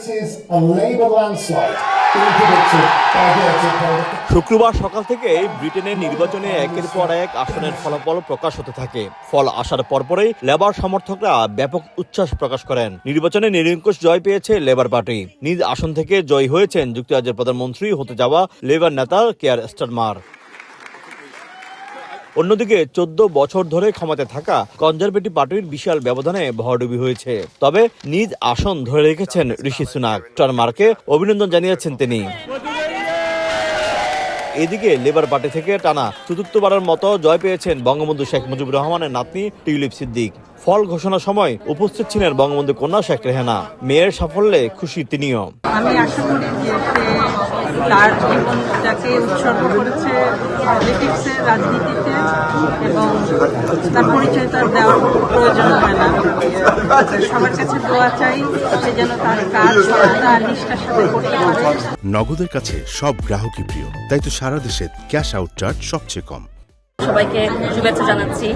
It is a Labour landslide being predicted by the exit poll. শুক্রবার সকাল থেকে ব্রিটেনের নির্বাচনে একের পর এক আসনের ফলাফল প্রকাশ হতে থাকে। ফল আসার পরপরই লেবার সমর্থকরা ব্যাপক উচ্ছ্বাস প্রকাশ করেন। নির্বাচনে নিরঙ্কুশ জয় পেয়েছে লেবার পার্টি। নিজ আসন থেকে জয়ী হয়েছেন যুক্তরাজ্যের প্রধানমন্ত্রী হতে যাওয়া লেবার নেতা কেয়ার স্টারমার। অন্যদিকে 14 বছর ধরে ক্ষমতায় থাকা কনজারভেটিভ পার্টির বিশাল ব্যবধানে ভরাডুবি হয়েছে। তবে নিজ আসন ধরে রেখেছেন ঋষি সুনাক। স্টারমারকে অভিনন্দন জানিয়েছেন তিনি। এদিকে লেবার পার্টি থেকে টানা চতুর্থবারের মতো জয় পেয়েছেন বঙ্গবন্ধু শেখ মুজিবুর রহমানের নাতনি টিউলিপ সিদ্দিক। ফল ঘোষণার সময় উপস্থিত ছিলেন বঙ্গবন্ধু কন্যা শেখ রেহানা। মেয়ের সাফল্যে খুশি তিনিও। আমি আশা করি যে তার জীবনটাকে উৎসর্গ করেছে পলিটিক্সে, রাজনীতিতে, এবং তার পরিচয় তার দেওয়ার প্রয়োজন হয় না। সবার কাছে দোয়া চাই সে যেন তার কাজ সততা আর নিষ্ঠার সাথে করতে পারে। নগদের কাছে সব গ্রাহকই প্রিয়, তাই তো সারা দেশে ক্যাশ আউট চার্জ সবচেয়ে কম। সবাইকে শুভেচ্ছা জানাচ্ছি।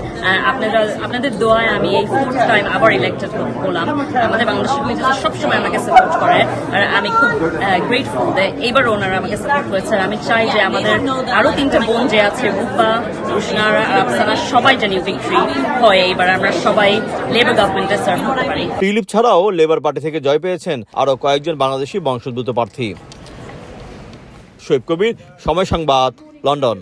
আপনাদের দোয়ায় আমি এই 4th টাইম আবার ইলেক্টেড হলাম। আমাদের বাংলাদেশের কমিউনিটি সবসময় আমাকে সাপোর্ট করে, আর আমি খুব গ্রেটফুল যে এইবার ওনারা আমাকে সাপোর্ট করেছে। আমি চাই যে আমাদের আরো 3টা বোন যে আছে, রূপা, রুশনারা আর আফসানা, সবাই যেন ভিক্টরি হয়। এইবার আমরা সবাই লেবার গভর্নমেন্টে সার্ভ করতে পারি। টিউলিপ ছাড়াও লেবার পার্টি থেকে জয় পেয়েছেন আরো কয়েকজন বাংলাদেশি বংশোদ্ভূত প্রার্থী। শোয়েব কবির, সময় সংবাদ, লন্ডন।